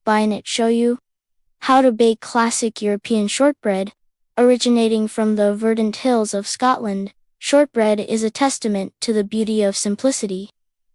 Bionet show you how to bake classic European shortbread. Originating from the verdant hills of Scotland, shortbread is a testament to the beauty of simplicity.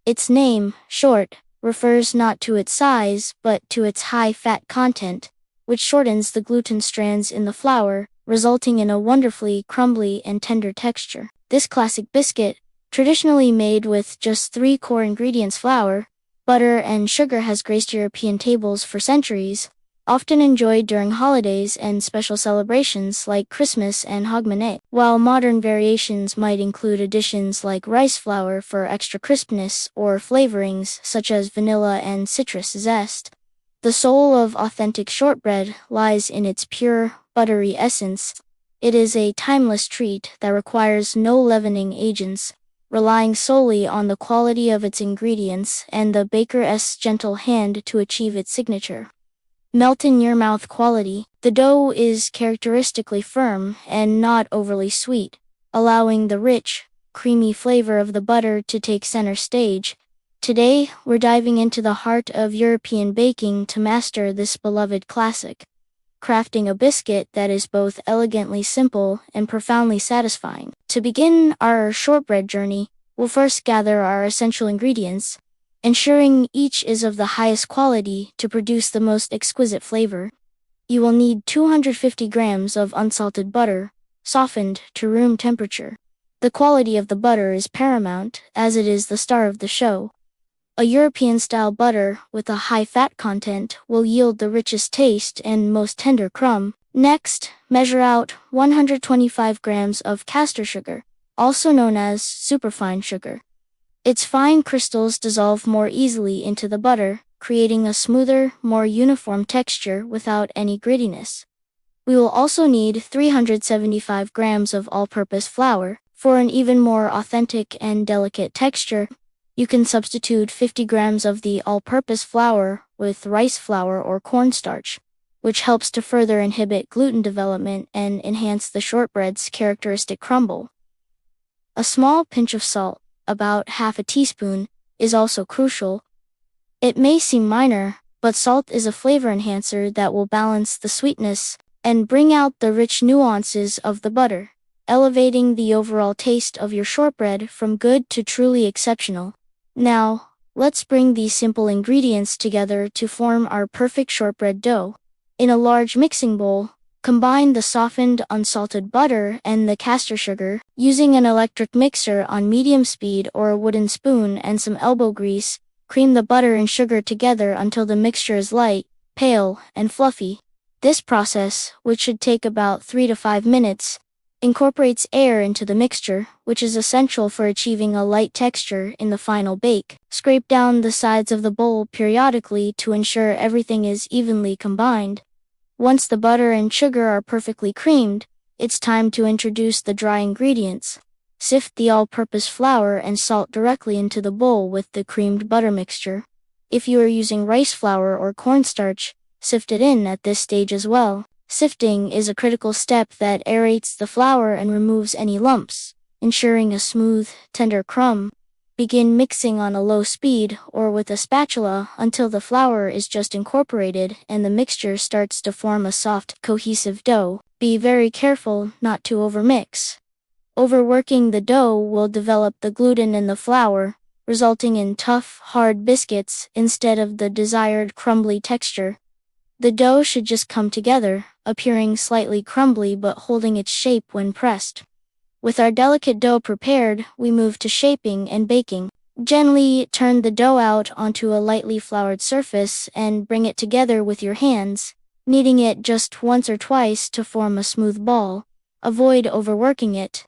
Its name, short, refers not to its size but to its high fat content, which shortens the gluten strands in the flour, resulting in a wonderfully crumbly and tender texture. This classic biscuit, traditionally made with just 3 core ingredients: flour, butter, and sugar, has graced European tables for centuries, often enjoyed during holidays and special celebrations like Christmas and Hogmanay. While modern variations might include additions like rice flour for extra crispness or flavorings such as vanilla and citrus zest, the soul of authentic shortbread lies in its pure, buttery essence. It is a timeless treat that requires no leavening agents, relying solely on the quality of its ingredients and the baker's gentle hand to achieve its signature melt-in-your-mouth quality. The dough is characteristically firm and not overly sweet, allowing the rich, creamy flavor of the butter to take center stage. Today, we're diving into the heart of European baking to master this beloved classic, crafting a biscuit that is both elegantly simple and profoundly satisfying. To begin our shortbread journey, we'll first gather our essential ingredients, ensuring each is of the highest quality to produce the most exquisite flavor. You will need 250 grams of unsalted butter, softened to room temperature. The quality of the butter is paramount, as it is the star of the show. A European-style butter with a high fat content will yield the richest taste and most tender crumb. Next, measure out 125 grams of castor sugar, also known as superfine sugar. Its fine crystals dissolve more easily into the butter, creating a smoother, more uniform texture without any grittiness. We will also need 375 grams of all-purpose flour. For an even more authentic and delicate texture, you can substitute 50 grams of the all-purpose flour with rice flour or cornstarch, which helps to further inhibit gluten development and enhance the shortbread's characteristic crumble. A small pinch of salt, about half a teaspoon, is also crucial. It may seem minor, but salt is a flavor enhancer that will balance the sweetness and bring out the rich nuances of the butter, elevating the overall taste of your shortbread from good to truly exceptional. Now, let's bring these simple ingredients together to form our perfect shortbread dough. In a large mixing bowl, combine the softened unsalted butter and the castor sugar. Using an electric mixer on medium speed or a wooden spoon and some elbow grease, cream the butter and sugar together until the mixture is light, pale, and fluffy. This process, which should take about 3 to 5 minutes, incorporates air into the mixture, which is essential for achieving a light texture in the final bake. Scrape down the sides of the bowl periodically to ensure everything is evenly combined. Once the butter and sugar are perfectly creamed, it's time to introduce the dry ingredients. Sift the all-purpose flour and salt directly into the bowl with the creamed butter mixture. If you are using rice flour or cornstarch, sift it in at this stage as well. Sifting is a critical step that aerates the flour and removes any lumps, ensuring a smooth, tender crumb. Begin mixing on a low speed or with a spatula until the flour is just incorporated and the mixture starts to form a soft, cohesive dough. Be very careful not to overmix. Overworking the dough will develop the gluten in the flour, resulting in tough, hard biscuits instead of the desired crumbly texture. The dough should just come together, appearing slightly crumbly but holding its shape when pressed. With our delicate dough prepared, we move to shaping and baking. Gently turn the dough out onto a lightly floured surface and bring it together with your hands, kneading it just once or twice to form a smooth ball. Avoid overworking it.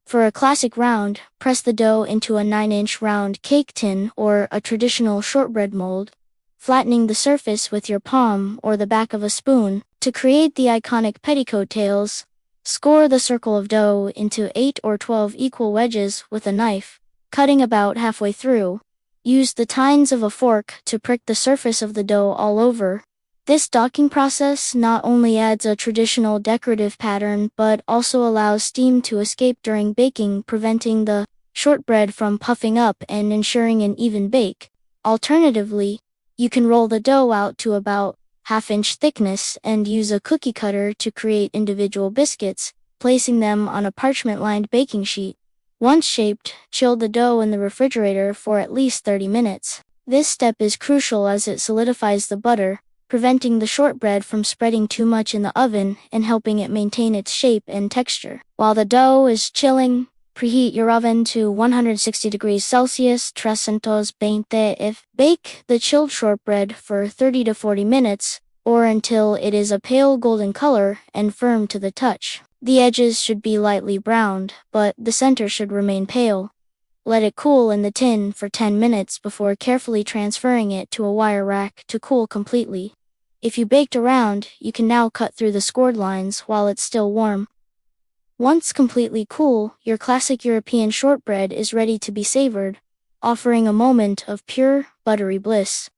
For a classic round, press the dough into a 9-inch round cake tin or a traditional shortbread mold, flattening the surface with your palm or the back of a spoon. To create the iconic petticoat tails, score the circle of dough into 8 or 12 equal wedges with a knife, cutting about halfway through. Use the tines of a fork to prick the surface of the dough all over. This docking process not only adds a traditional decorative pattern but also allows steam to escape during baking, preventing the shortbread from puffing up and ensuring an even bake. Alternatively, you can roll the dough out to about 1/2-inch thickness, and use a cookie cutter to create individual biscuits, placing them on a parchment-lined baking sheet. Once shaped, chill the dough in the refrigerator for at least 30 minutes. This step is crucial as it solidifies the butter, preventing the shortbread from spreading too much in the oven and helping it maintain its shape and texture. While the dough is chilling, preheat your oven to 160 degrees Celsius, 320 if. Bake the chilled shortbread for 30 to 40 minutes, or until it is a pale golden color and firm to the touch. The edges should be lightly browned, but the center should remain pale. Let it cool in the tin for 10 minutes before carefully transferring it to a wire rack to cool completely. If you baked around, you can now cut through the scored lines while it's still warm. Once completely cool, your classic European shortbread is ready to be savored, offering a moment of pure, buttery bliss.